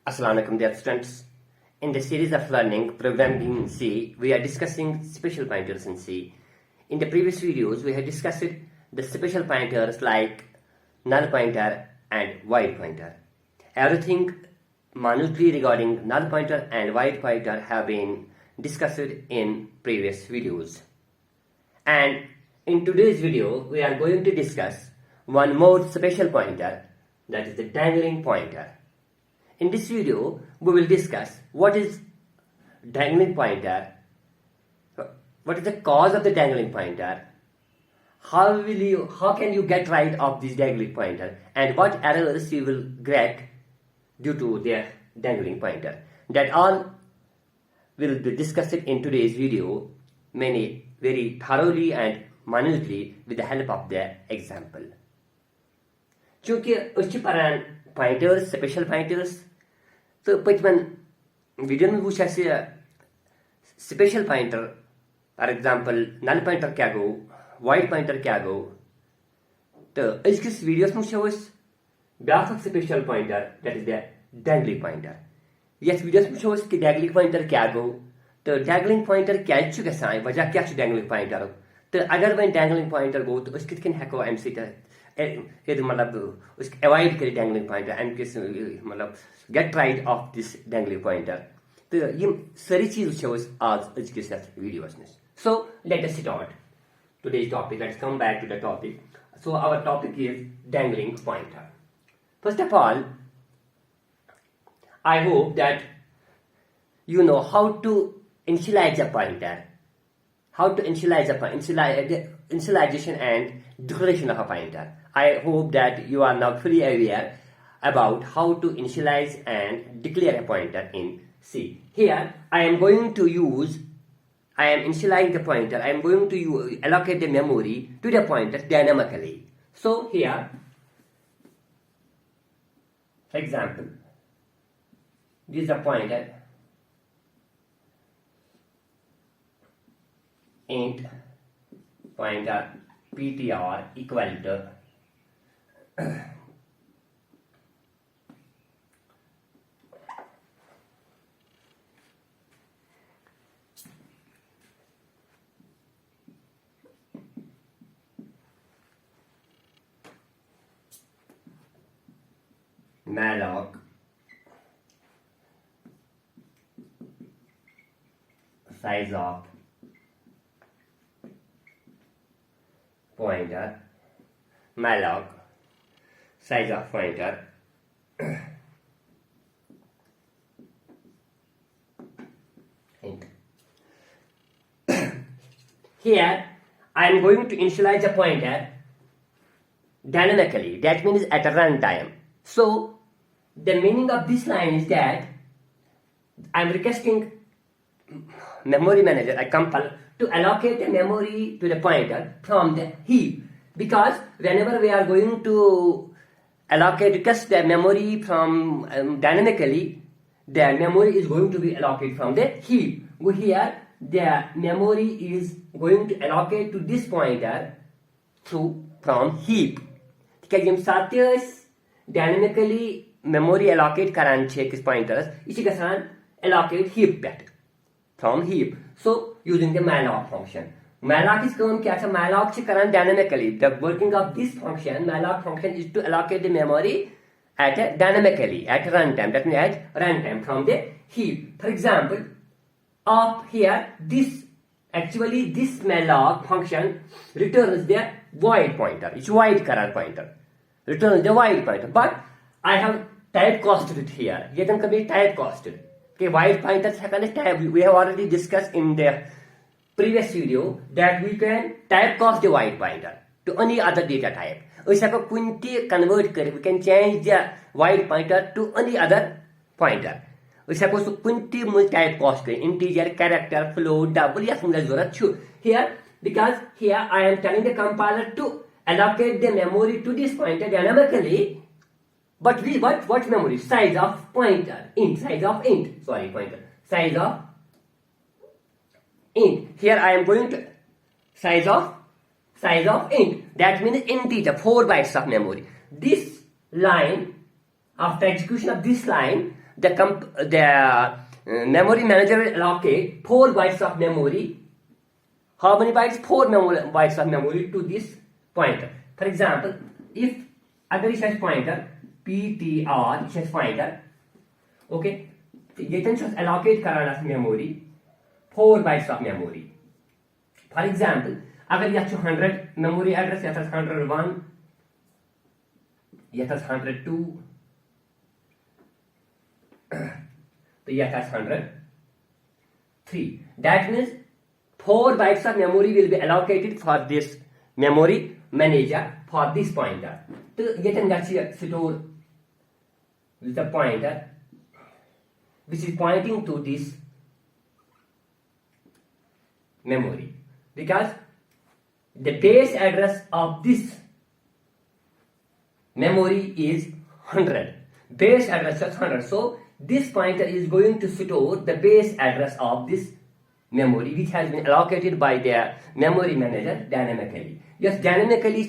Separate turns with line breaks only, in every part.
Assalamu alaikum dear students. In the series of learning programming in C, we are discussing special pointers in C. In the previous videos, we have discussed the special pointers like null pointer and void pointer. Everything minutely regarding null pointer and void pointer have been discussed in previous videos. And in today's video, we are going to discuss one more special pointer, that is the dangling pointer. In this video, we will discuss what is dangling pointer, what is the cause of the dangling pointer, how can you get rid of this dangling pointer, and what errors you will get due to the dangling pointer. That all will be discussed in today's video, very thoroughly and minutely with the help of the example. चूंकि अच्छी परान pointers, special pointers, तो पचमन video में वुच special pointer, for example null pointer क्या गो, void pointer क्या गो, तो अजकिस videos में वुचो ब्याक special pointer, that is the dangling pointer. यस वीडियोस में वुचो कि dangling pointer क्या गो, तो dangling pointer क्या छु गसान, वजह क्या छु dangling pointer, तो अगर वह dangling pointer गो तो उसकित किन हैको एमसी ये मतलब उसको अवॉइड करे dangling pointer एंड किस मतलब get rid of this dangling pointer. तो ये सारी चीज वुचो आज अजकिस वीडियोस में. So let us start today's topic. Let's come back to the topic. So our topic is dangling pointer. First of all, I hope that you know how to initialize a pointer, how to initialize initialization and declaration of a pointer. I hope that you are now fully aware about how to initialize and declare a pointer in C. Here I am initializing the pointer. I am going to allocate the memory to the pointer dynamically. So here, for example, this is a pointer int pointer ptr equal to malloc size of pointer, malloc size of pointer int. Here I am going to initialize a pointer dynamically, that means at a runtime. So the meaning of this line is that I am requesting memory manager, I compile to allocate the memory to the pointer from the heap, because whenever we are going to request the memory from dynamically, the memory is going to be allocated from the heap. Here the memory is going to allocate to this pointer from heap. Because हम साथ dynamically memory allocate karan किस pointers इसी के साथ allocate heap from heap. So using the malloc function. Malloc is काम क्या था? Malloc से karan dynamically. The working of this function, malloc function, is to allocate the memory dynamically at runtime. That means at runtime from the heap. For example, up here this malloc function returns the void pointer. It's void karan pointer. Returns the void pointer. But I have typecasted it here. ये तो कभी typecasted. Okay, void pointers we have already discussed in the previous video that we can typecast the void pointer to any other data type. उसको Kunti convert करे, we can change the void pointer to any other pointer. उसको कुंती मुझ typecast करे, integer, character, float, double या समझ जरूरत छू. Here, because here I am telling the compiler to allocate the memory to this pointer dynamically. But what memory? Size of pointer, size of int. Size of int. Here I am going to size of int. That means integer, 4 bytes of memory. This line, after execution of this line, the memory manager will allocate 4 bytes of memory. How many bytes? 4 bytes of memory to this pointer. For example, if agar is pointer ptr is pointer, okay, yetan should allocate karanas memory 4 bytes of memory. For example, agar yat 100 memory address, yat 101, yat 102, so yat 103. That means 4 bytes of memory will be allocated for this memory manager for this pointer. So yetan gachi store the pointer which is pointing to this memory, because the base address of this memory is 100. Base address is 100. So this pointer is going to store the base address of this memory which has been allocated by the memory manager dynamically. Yes, dynamically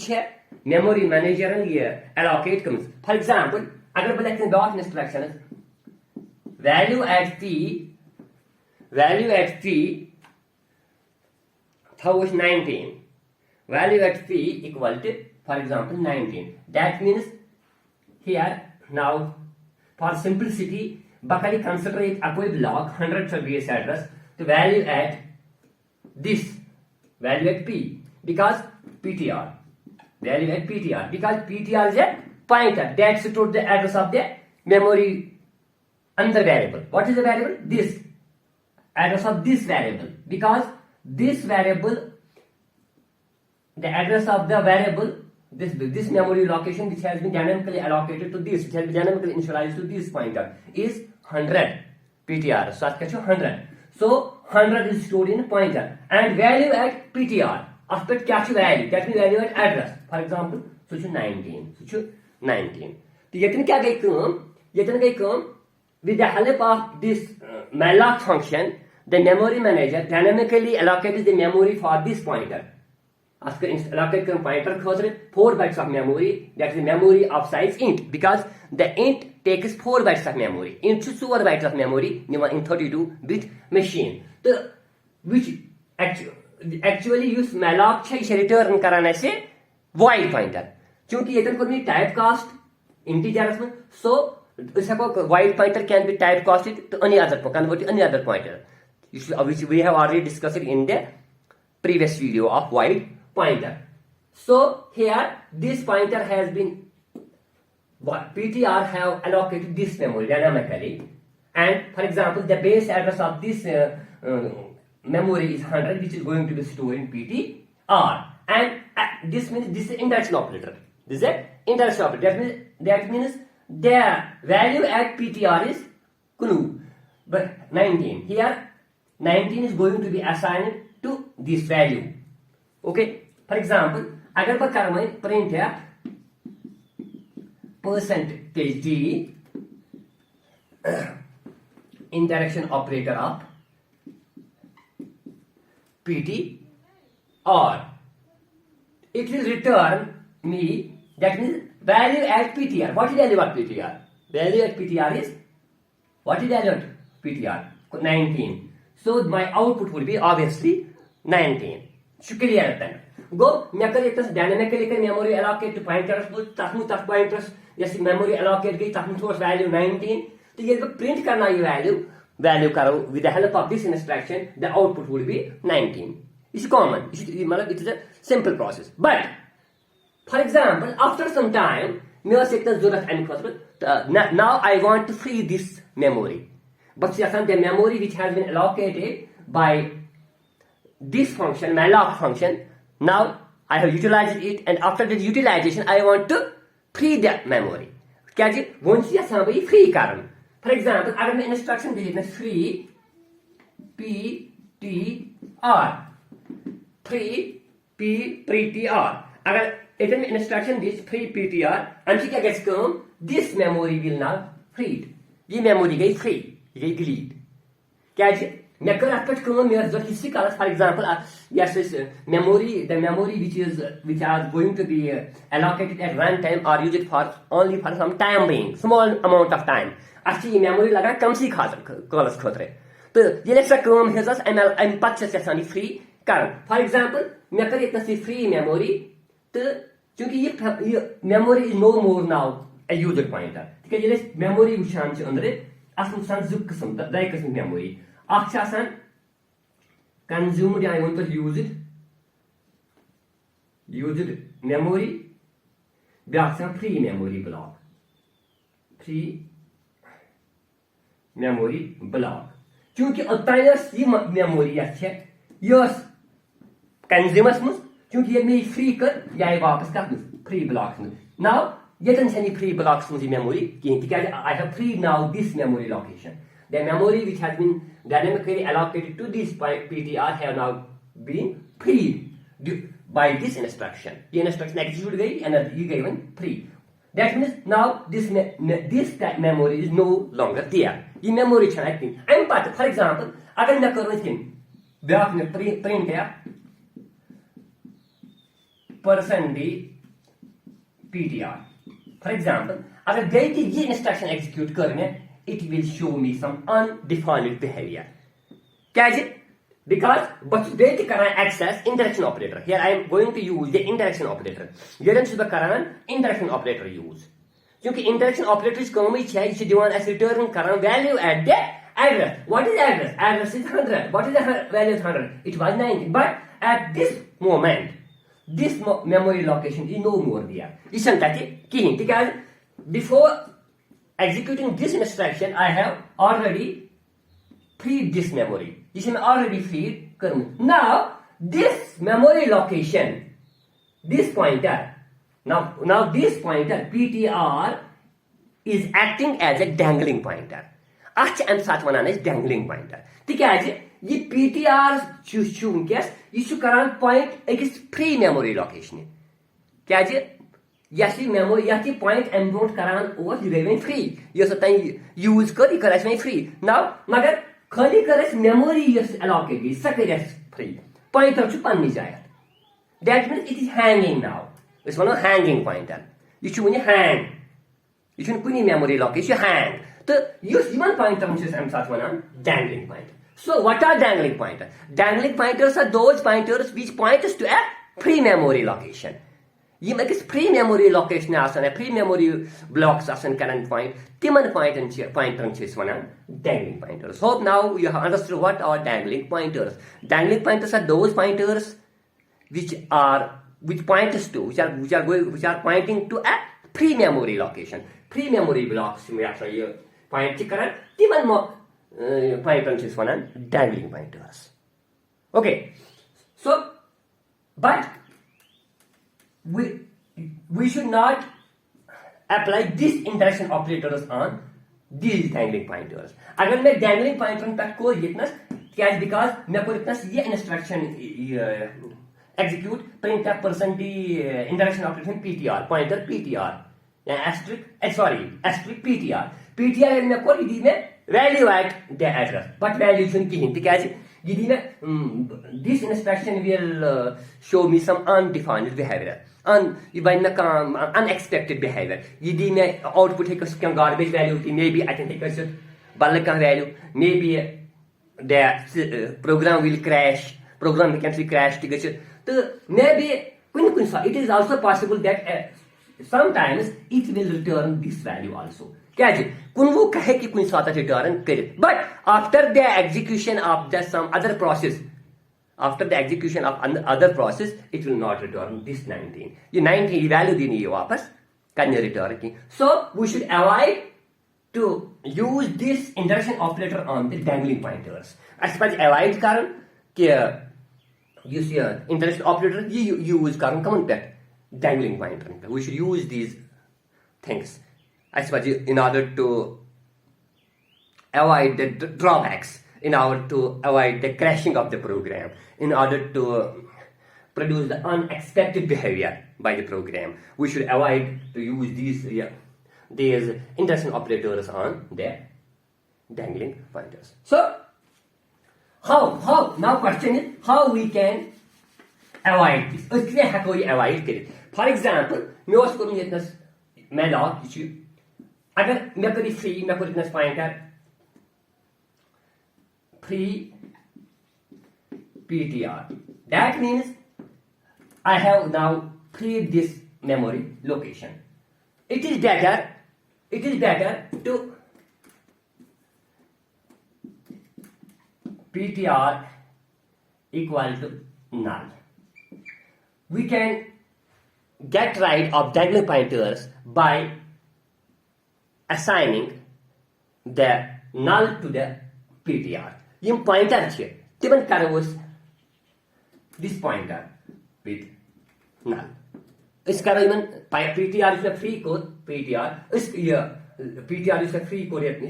memory manager and allocate comes. For example, agar balik dot instruction is value at p was 19. Value at p equal to, for example, 19. That means here now for simplicity, bakali consider it a block 100 for base address to value at this value at p because ptr value at ptr because ptr is a pointer that stores the address of the memory under variable. What is the variable? This address of this variable, because this variable, the address of the variable, this memory location which has been dynamically allocated to this, which has been dynamically initialized to this pointer is 100 ptr. So 100. So 100 is stored in pointer and value at ptr. Aspect capture value, that means value at address. For example, so 19. So 19. So yetin kya gai kam? With the help of this malloc function, the memory manager dynamically allocates the memory for this pointer. Allocate pointer 4 bytes of memory, that is the memory of size int, because the int takes 4 bytes of memory. Int 4 bytes of memory in 32-bit machine. So, which actually use malloc return karane se void pointer. Chunki yetan ko ni typecast integers mein, so void pointer can be typecasted to any other, convert to any other pointer, which we have already discussed in the previous video of void pointer. So here this pointer has been ptr have allocated this memory dynamically, and for example the base address of this memory is 100, which is going to be stored in ptr, and this means this is indirection operator. This is an indirection operator. That means the value at ptr is clue, but 19. Here 19 is going to be assigned to this value. Okay. For example, agar ba karmai print है %d indirection operator of ptr, it will return me, that means value at ptr. What is value at ptr? Value at ptr is, what is value at ptr? 19. So my output will be obviously 19. Shukriya then. Go make dynamically memory allocate to pointers, tough pointers, yes, memory allocate gay tough source value 19. So you print karna value karo with the help of this instruction, the output will be 19. It's common. It is a simple process. But for example, after some time, now I want to free this memory. But the memory which has been allocated by this function, malloc function, now I have utilized it, and after the utilization, I want to free the memory. Free karan. For example, I have an instruction free ptr. Free ptr. Agar it is instruction this free ptr, and she gets come, this memory will now freed. This memory gets free, get delete. मे कर अत पे मे इसी कलस for example yes memory the memory which are going to be allocated at run time or use it for only for some time being small amount of time अच्छी memory लगा कम सी कलस खतरे तो ये सो कम हेजस अम पे यहान फ्री कर फॉर एग्जाम्पल मे कर ये फ्री मेमोरी तो चूंकि ये memory is no more now a user pointer तक मेमोरी वुचान अंदर अत जु किस्म दो किस्म मेमोरी कंज्यूम्ड या वो यूज्ड मेमोरी ब्या फ्री मेमोरी ब्लॉक चूंकि ओतान मेमोरी यह कंज्यूमस मज चूंकि ये मे फ्री कर यह वापस कत फ्री ब्लॉक नाउ ये फ्री ब्लॉक्स मज मेमोरी कहें ती I have free now this memory location the memory which has been dynamically allocated to this PTR have now been freed by this instruction. ये instruction execute गई energy given free. That means now this memory is no longer there. ये memory छन acting. I'm part. For example, अगर मैं करूँ इसके ब्याह में print है person D PTR. For example, अगर गई थी ये instruction execute करने it will show me some undefined behavior. Because but they can access interaction operator. Here I am going to use the interaction operator. Here should be interaction operator use. Because interaction operator is coming is divan as return value at the address. What is address? Address is 100. What is the value of 100? It was 90. But at this moment, this memory location is no more there. Isn't that it? Because before executing this instruction, I have already freed this memory. This is already freed. Now, this memory location, this pointer, now this pointer PTR is acting as a dangling pointer. Ach am sat wanan is dangling pointer. Tikaz ye PTR chunkas you karan point ekis free memory location. Kya यह memory यह point M brought करान यह free यह use कर यह कर free now मगर खाली कर मेमोरी एलोकेट गई सह कर फ्री पॉइंटर पन्नी जाय that means it is hanging now वो हैंगिंग पॉइंटर यह वन हैंग यह कुछ मेमोरी लोकेशन यह हैंग तो पॉइंटर अम साथ वन dangling pointer so what are dangling pointers are those pointers which points to a free memory location यम अकिस free memory location free memory blocks करन पॉइंट तिमन पॉइंटरन वन dangling pointers hope now you have understood what are dangling pointers are those pointers which pointers to which are pointing to a free memory location free memory blocks में ये point करन तिमन पॉइंटरन वन dangling pointers okay so but we should not apply this interaction operators on these dangling pointers. अगर मैं dangling pointer तक को लिखनस क्या because मैं को लिखनस ये instruction execute print % interaction operator PTR pointer PTR asterisk PTR मैं को यदि मैं value at the address but value छुन कहीं तिकाज यदि मैं this instruction will show me some undefined behavior unexpected behavior. Yidi me output है garbage value maybe I can take a बल value maybe the program will crash program can crash तो maybe it is also possible that sometimes it will return this value also. क्या जी कुन वो कहे कि कुन साथ रिटर्न करे but after the execution of the some other process after the execution of other process it will not return this 19 ये 19 value देनी है वापस करने return की so we should avoid to use this interaction operator on the dangling pointers as much avoid कारण कि use interaction operator ये use कारण कौन पे dangling pointer we should use these things as much in order to avoid the drawbacks in order to avoid the crashing of the program, in order to produce the unexpected behavior by the program. We should avoid to use these interaction operators on the dangling pointers. So, How? Now question is how we can avoid this. How can we avoid it? For example, me was putting it my log issue. Agar me kari free, me put it pointer free PTR. That means I have now freed this memory location. It is better to PTR equal to null. We can get rid of dangling pointers by assigning the null to the PTR. Yim pointer che tiban karavos this pointer with null. Is karavan PTR is a free code PTR is PTR is a free code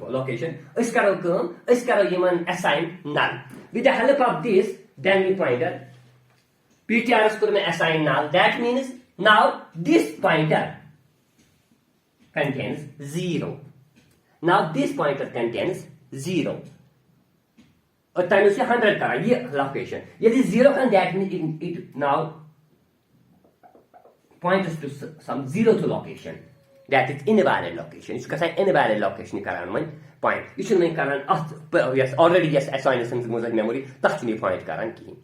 location. Is karavan assign null. With the help of this dangling pointer, PTR is going to assign null. That means now this pointer contains 0. Now this pointer contains 0. और time उसे 100 करा ये location. यदि 0 can, that means it now points to some 0th location. That is invalid location. इसका sign invalid location कराना मन point. ये शुरू में कराना yes already yes assign some memory तक नहीं point कराना की.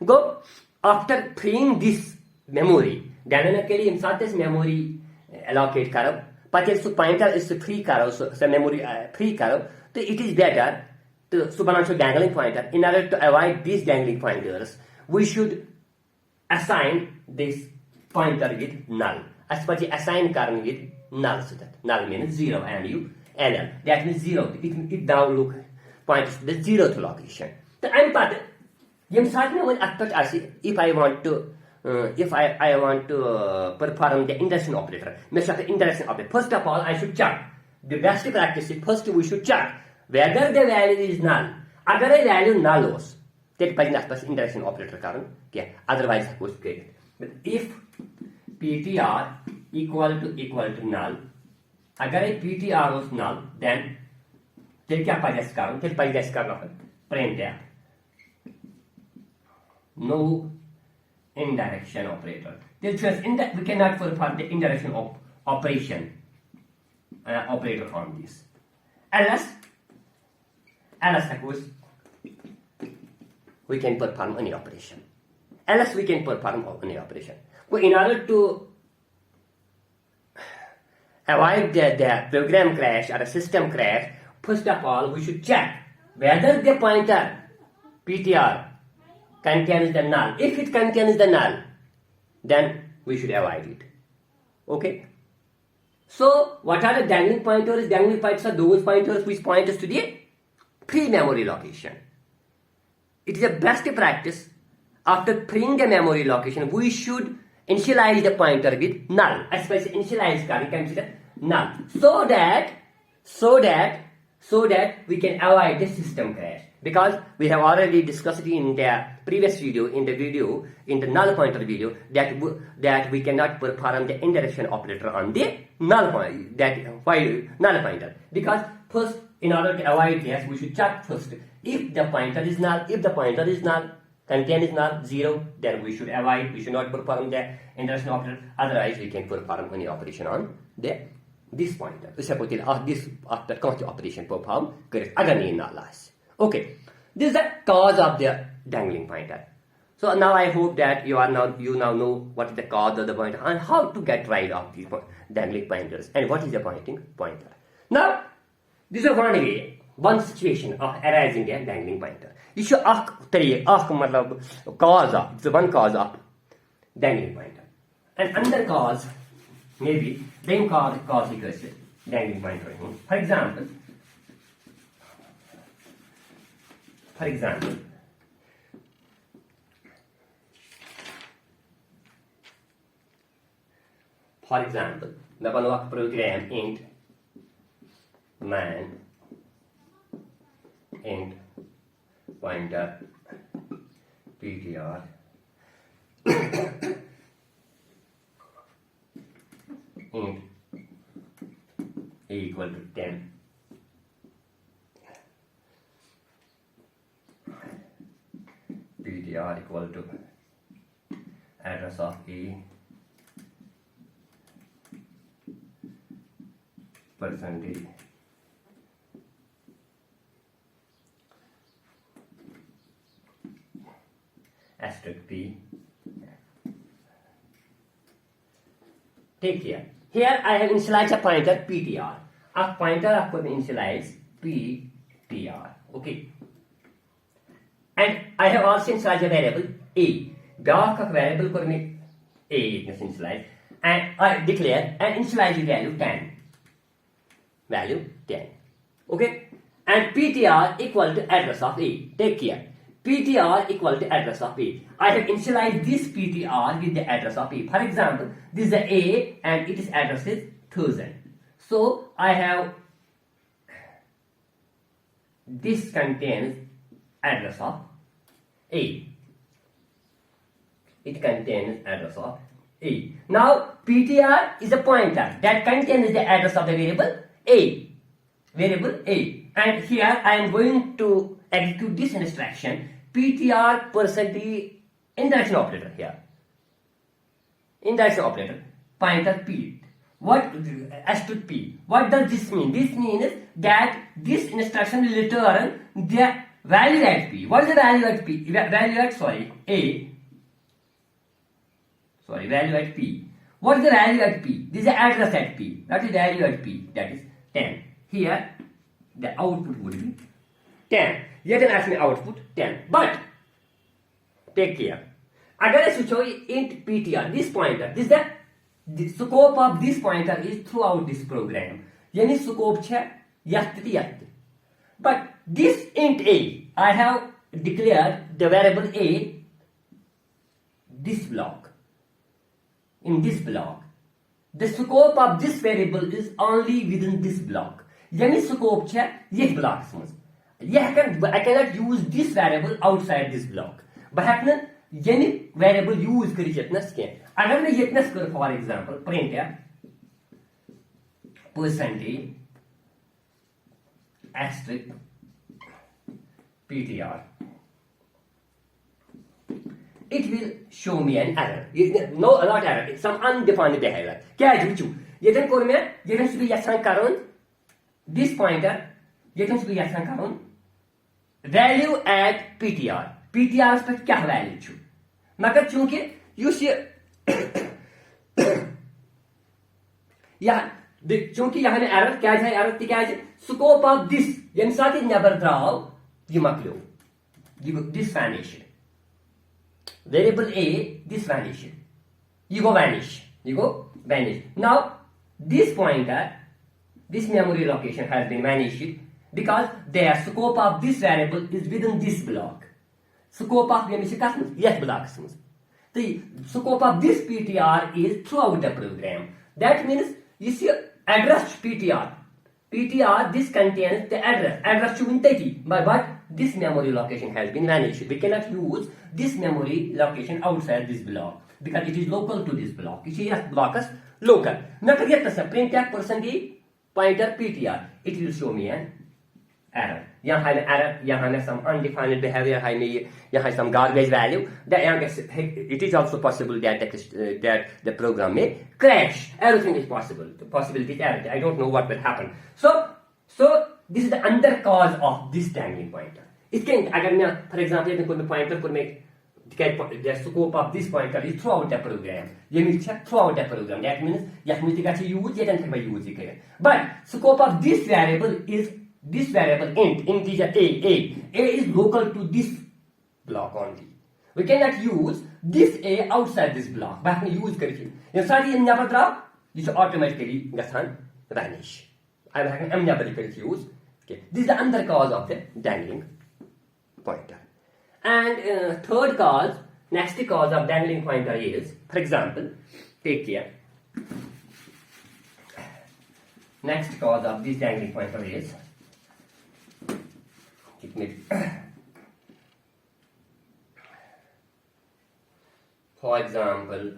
Go after freeing this memory. Dynamically inside this memory allocate करो. But if pointer is free करो so memory free करो तो it is better to supernatural dangling pointer. In order to avoid these dangling pointers, we should assign this pointer with null. As per the assign current with null, so that null means 0 and you LL. That means 0. It now look points to the 0th location. The I'm part if I want to I want to perform the indirection operator. First of all, I should check. The best practice is first we should check whether the value is null. Agar a value null was, that is indirection operator current. Otherwise, suppose get. But if PTR equal to null, agar a PTR was null, then क्या price करूँ? फिर price करना है print there. No indirection operator. This means we cannot perform the indirection operation operator on this. Unless suppose we can perform any operation. Unless we can perform any operation. But in order to avoid the program crash or a system crash, first of all we should check whether the pointer PTR contains the null. If it contains the null, then we should avoid it. Okay? So, what are the dangling pointers? Dangling pointers are those pointers which point us to the free memory location. It is a best practice. After freeing the memory location, we should initialize the pointer with null. Especially initialize you consider null. So that we can avoid the system crash. Because we have already discussed it in the previous video, in the null pointer video, that we cannot perform the indirection operator on the null pointer. Because first, in order to avoid this, we should check first if the pointer is null. If the pointer is null, content is null 0, then we should avoid. We should not perform the indirection operator. Otherwise, we can perform any operation on this pointer. This after operation perform correct. Again null. Okay, this is the cause of the dangling pointer. So now I hope that you now know what is the cause of the pointer and how to get rid of these dangling pointers and what is the pointer. Now, this is one way, one situation of arising a dangling pointer. You should ask cause of, it's one cause of dangling pointer. And another cause, maybe, then cause equals dangling pointer. For example, मैं बनवा program int man int pointer ptr int equal to 10. ptr equal to address of A percentage asterisk P. Take care. Here I have initialized a pointer ptr. A pointer आपको initialize ptr. Okay. And I have also initialized a variable A. Block of variable for me A is initialized. And I declare and initialize the value 10. Value 10. Okay. And ptr equal to address of A. Take care. ptr equal to address of A. I have initialized this ptr with the address of A. For example, this is the A and its address is 1000. So I have this contains address of A. It contains address of A. Now ptr is a pointer that contains the address of the variable A. Variable A. And here I am going to execute this instruction ptr percentage indirection operator here. Indirection operator pointer P. What asterisk P? What does this mean? This means that this instruction will return the value at P. What is the value at P? Value at A. Value at P. What is the value at P? This is the address at P. That is value at P. That is 10. Here the output would be 10. You can ask me output 10. But take care. अगर I switch int ptr, this pointer, this the scope of this pointer is throughout this program. Yani scope है यत. But this int A, I have declared the variable A this block. In this block, the scope of this variable is only within this block. Yani scope है ये block समझ. I cannot use this variable outside this block. But yani variable use करी जितनस के. अगर मैं जितनस कर for example print है percentage asterisk ptr. It will show me an error. No, not error. It's some undefined behavior. क्या है जुचू? यदन core में यदन सुबह यसान करूँ this pointer यदन सुबह यसान करूँ value at ptr. ptr पर क्या value चु? मगर चूंकि यूस यहाँ चूंकि यहाँ ने error क्या है error क्या है scope of this यम साथ ही never draw ये मकलो this vanished. Variable A, this vanished. You go vanish. Now, this pointer, this memory location has been vanished because the scope of this variable is within this block. Scope of yes block. The scope of this PTR is throughout the program. That means you see address PTR. PTR, this contains the address. Address to but this memory location has been vanished. We cannot use this memory location outside this block because it is local to this block. It is block as local. Now, print tag percentage pointer PTR. It will show me an error. यहाँ है some undefined behavior. यहाँ है some garbage value. It is also possible that the program may crash. Everything is possible. The possibility is error. I don't know what will happen. So this is the under cause of this dangling pointer. It can, for example, the scope of this pointer is throughout the program. Throughout the program. That means use. But scope of this variable is this variable integer A is local to this block only. We cannot use this A outside this block. But we use it. Never draw, this automatically vanish. I will never use. Okay. This is the under cause of the dangling pointer. And third cause, next cause of dangling pointer is, for example, take care. Next cause of this dangling pointer is, for example,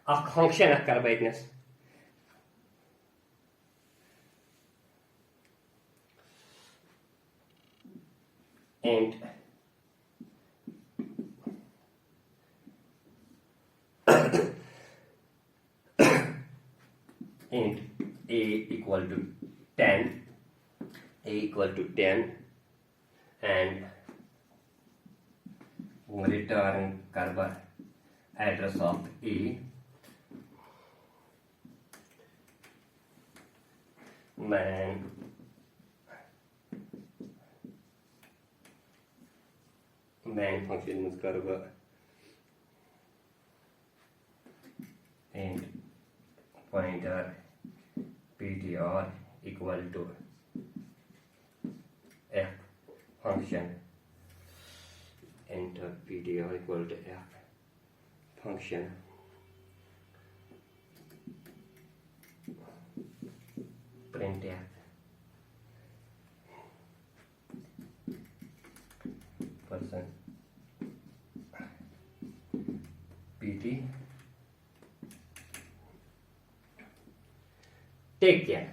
a function of carbohydrates. And a equal to 10 and return karba address of a main function use karba and pointer ptr equal to f function enter ptr equal to f function printf person pt take care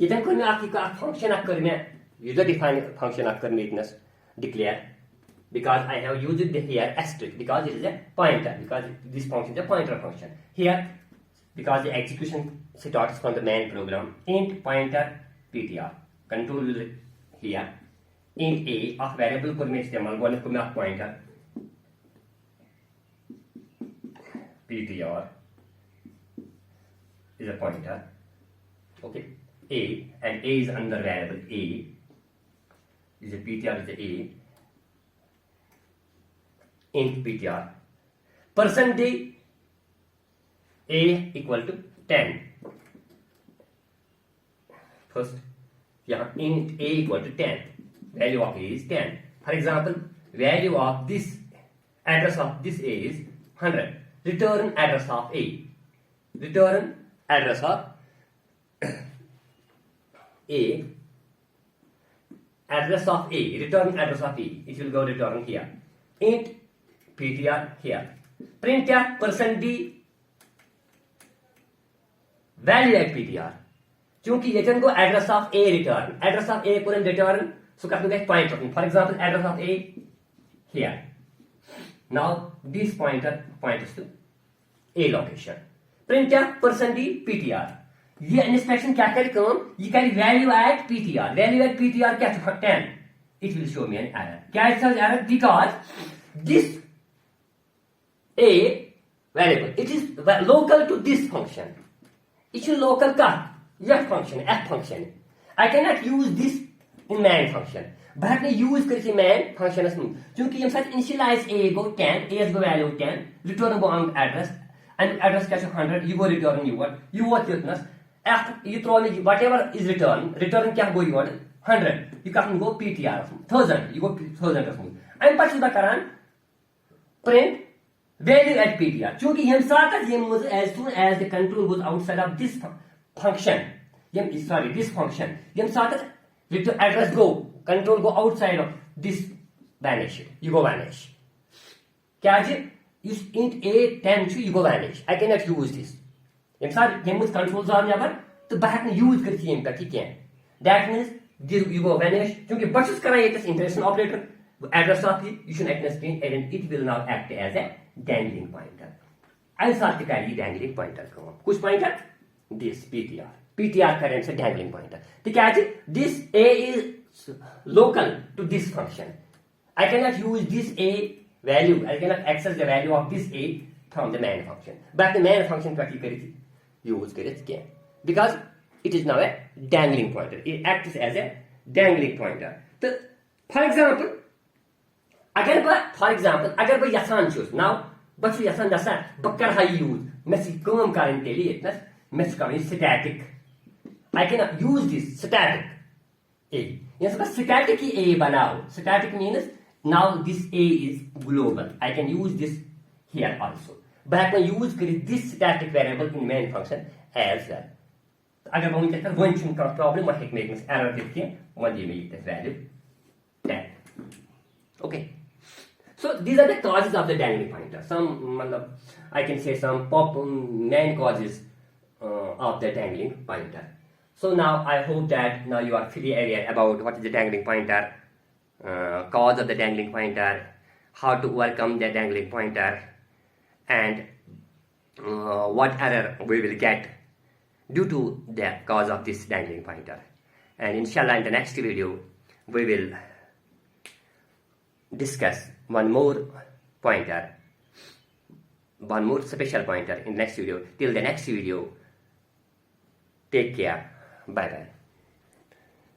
इधर कोई आपकी का function करने user defined function neatness declare because I have used it here asterisk because it is a pointer because this function is a pointer function here because the execution starts from the main program int pointer ptr control user here int a of variable को मैं इस्तेमाल करने को मैं pointer ptr is a pointer okay a and a is under variable a is a ptr is a int ptr percentage a equal to 10 first yeah int a equal to 10 value of a is 10 for example value of this address of this a is 100 return address of a return address of a address of a return address of a it will go return here int ptr here printf %d value at ptr क्योंकि ये को address of a को return so करते हैं pointer for example address of a here now this pointer points to a location printf %d ptr ये instruction क्या करे काम ये करे value at ptr क्या है 10 it will show me an error क्या है error because this a variable it is local to this function it is local का f function I cannot use this in main function but I use करके main function में क्योंकि हम साथ initialize a go 10 a go value 10 return go address and address क्या है 100 you go return you what witness after you throw whatever is return क्या go you 100 you can go ptr 1000 you go 1000 I'm पच्चीस करान print value at ptr क्योंकि हम साथ as soon as the control goes outside of this function this function हम साथ address go control go outside of this vanish you go vanish क्या है use int a 10 you go vanish I cannot use this हम साथ हम controls are यहाँ पर तो बाहर में use करती है ठीक है that means you go vanish क्योंकि बच्चों करा ये interaction operator address of you should act screen and it will now act as a dangling pointer I साथ का ये dangling pointer को कुछ pointer this ptr current से dangling pointer तो क्या है this a is local to this function I cannot use this a value I cannot access the value of this a from the main function but the main function क्या की करी थी use करे क्या because it is now a dangling pointer it acts as a dangling pointer तो for example अगर मैं यसान चूस now बच्चों यसान दसा बकर हाई यूज मैं काम करने के लिए इतना मैं करूँ static I can use this static a यहाँ से static ही a बनाओ static means now this a is global I can use this here also but I can use this static variable in main function as well अगर मैं उनके साथ one चुन का problem मैं एक में error देखिए वन ये में this value 10 okay so these are the causes of the dangling pointer I can say some main causes of the dangling pointer so now I hope that now you are fully aware about what is the dangling pointer cause of the dangling pointer how to overcome the dangling pointer and what error we will get due to the cause of this dangling pointer and inshallah in the next video we will discuss one more special pointer in next video. Till the next video, take care, bye bye.